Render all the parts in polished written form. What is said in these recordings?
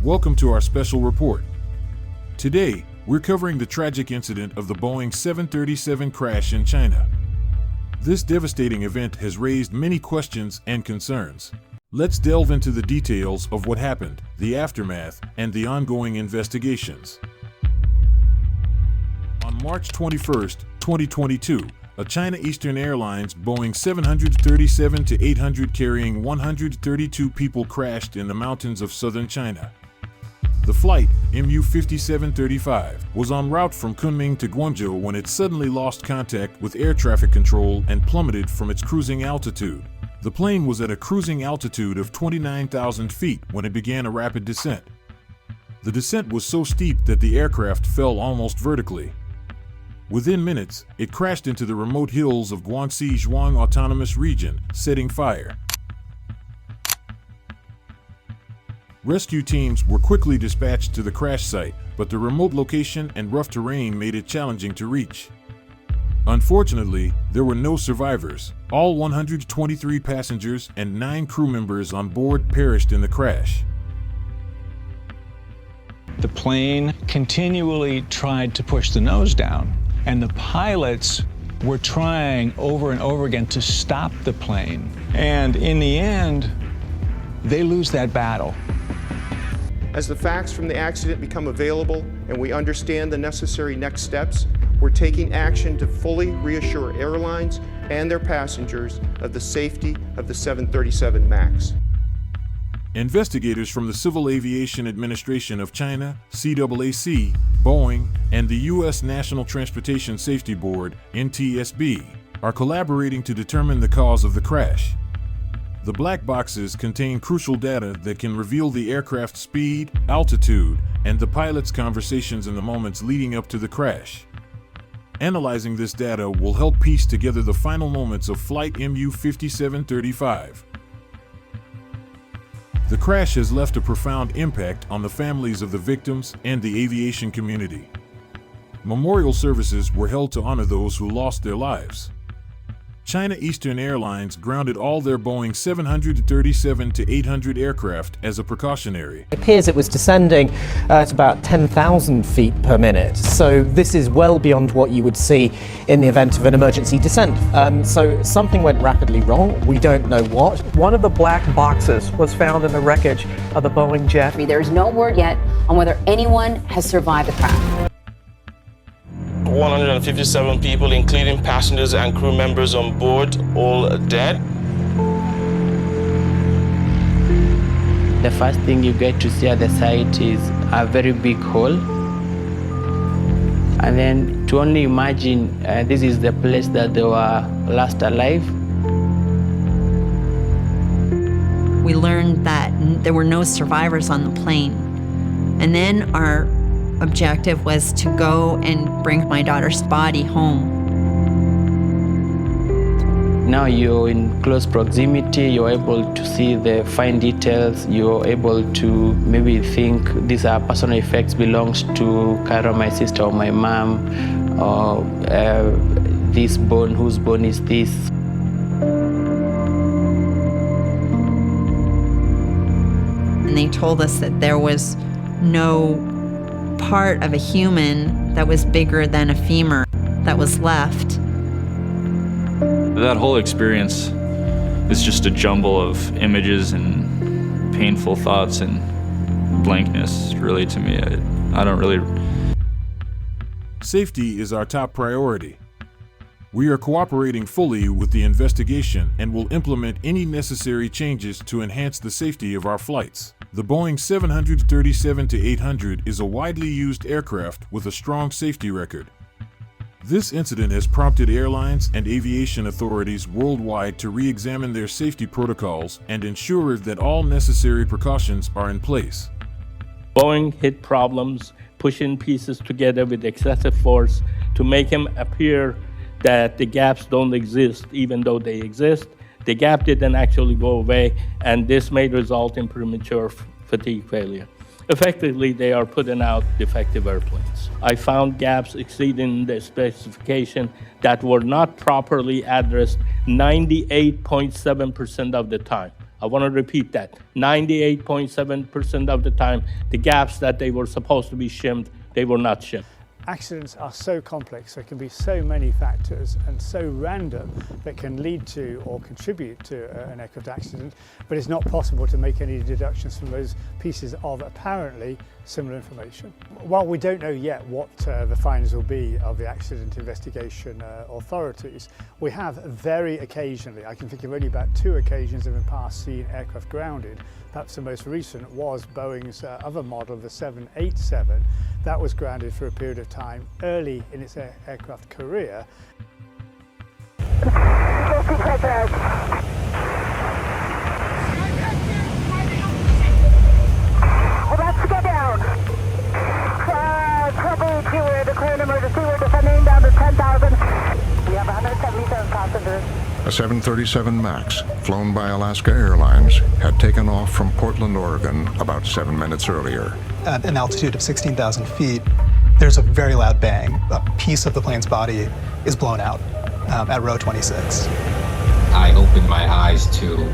Welcome to our special report. Today, we're covering the tragic incident of the Boeing 737 crash in China. This devastating event has raised many questions and concerns. Let's delve into the details of what happened, the aftermath, and the ongoing investigations. On March 21, 2022, a China Eastern Airlines Boeing 737-800 carrying 132 people crashed in the mountains of southern China. The flight, MU-5735, was en route from Kunming to Guangzhou when it suddenly lost contact with air traffic control and plummeted from its cruising altitude. The plane was at a cruising altitude of 29,000 feet when it began a rapid descent. The descent was so steep that the aircraft fell almost vertically. Within minutes, it crashed into the remote hills of Guangxi Zhuang Autonomous Region, setting fire. Rescue teams were quickly dispatched to the crash site, but the remote location and rough terrain made it challenging to reach. Unfortunately, there were no survivors. All 123 passengers and 9 crew members on board perished in the crash. The plane continually tried to push the nose down, and the pilots were trying over and over again to stop the plane. And in the end, they lose that battle. As the facts from the accident become available and we understand the necessary next steps, we're taking action to fully reassure airlines and their passengers of the safety of the 737 MAX. Investigators from the Civil Aviation Administration of China, CAAC, Boeing, and the U.S. National Transportation Safety Board, NTSB, are collaborating to determine the cause of the crash. The black boxes contain crucial data that can reveal the aircraft's speed, altitude, and the pilot's conversations in the moments leading up to the crash. Analyzing this data will help piece together the final moments of Flight MU-5735. The crash has left a profound impact on the families of the victims and the aviation community. Memorial services were held to honor those who lost their lives. China Eastern Airlines grounded all their Boeing 737-800 aircraft as a precautionary. It appears it was descending at about 10,000 feet per minute, so this is well beyond what you would see in the event of an emergency descent. So something went rapidly wrong, we don't know what. One of the black boxes was found in the wreckage of the Boeing jet. There's no word yet on whether anyone has survived the crash. 157 people, including passengers and crew members on board, all dead. The first thing you get to see at the site is a very big hole. And then to only imagine this is the place that they were last alive. We learned that there were no survivors on the plane. And then our objective was to go and bring my daughter's body home. Now you're in close proximity, you're able to see the fine details, you're able to maybe think these are personal effects belongs to Carol, my sister, or my mom, or this bone, whose bone is this? And they told us that there was no part of a human that was bigger than a femur that was left. That whole experience is just a jumble of images and painful thoughts and blankness, really, to me. I don't really... Safety is our top priority. We are cooperating fully with the investigation and will implement any necessary changes to enhance the safety of our flights. The Boeing 737-800 is a widely used aircraft with a strong safety record. This incident has prompted airlines and aviation authorities worldwide to re-examine their safety protocols and ensure that all necessary precautions are in place. Boeing hit problems, pushing pieces together with excessive force to make them appear that the gaps don't exist, even though they exist. The gap didn't actually go away, and this may result in premature fatigue failure. Effectively, they are putting out defective airplanes. I found gaps exceeding the specification that were not properly addressed 98.7% of the time. I want to repeat that. 98.7% of the time, the gaps that they were supposed to be shimmed, they were not shimmed. Accidents are so complex, there can be so many factors and so random that can lead to or contribute to an aircraft accident, but it's not possible to make any deductions from those pieces of apparently similar information. While we don't know yet what the findings will be of the accident investigation authorities, we have very occasionally, I can think of only about 2 occasions in the past, seen aircraft grounded. Perhaps the most recent was Boeing's other model, the 787. That was grounded for a period of time early in its aircraft career. Well, let's go down. Trouble to declare an emergency. We're descending down to 10,000. We have 177 passengers. A 737 MAX, flown by Alaska Airlines, had taken off from Portland, Oregon about 7 minutes earlier. At an altitude of 16,000 feet, there's a very loud bang. A piece of the plane's body is blown out at row 26. I opened my eyes to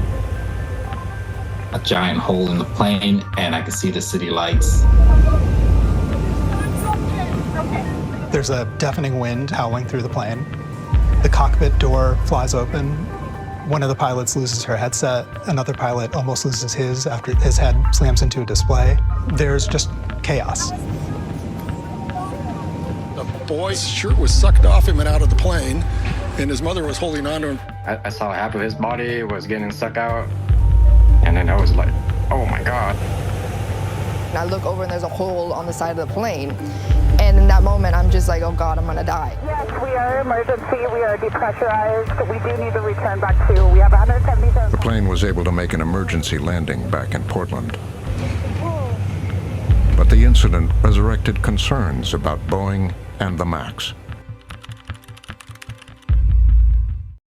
a giant hole in the plane, and I could see the city lights. There's a deafening wind howling through the plane. The cockpit door flies open. One of the pilots loses her headset. Another pilot almost loses his after his head slams into a display. There's just chaos. The boy's shirt was sucked off him and out of the plane, and his mother was holding on to him. I saw half of his body was getting sucked out, and then I was like, oh my God. I look over and there's a hole on the side of the plane. And in that moment, I'm just like, oh God, I'm gonna die. Yes, we are emergency. We are depressurized. We do need to return back to, we have 177. The plane was able to make an emergency landing back in Portland. But the incident resurrected concerns about Boeing and the MAX.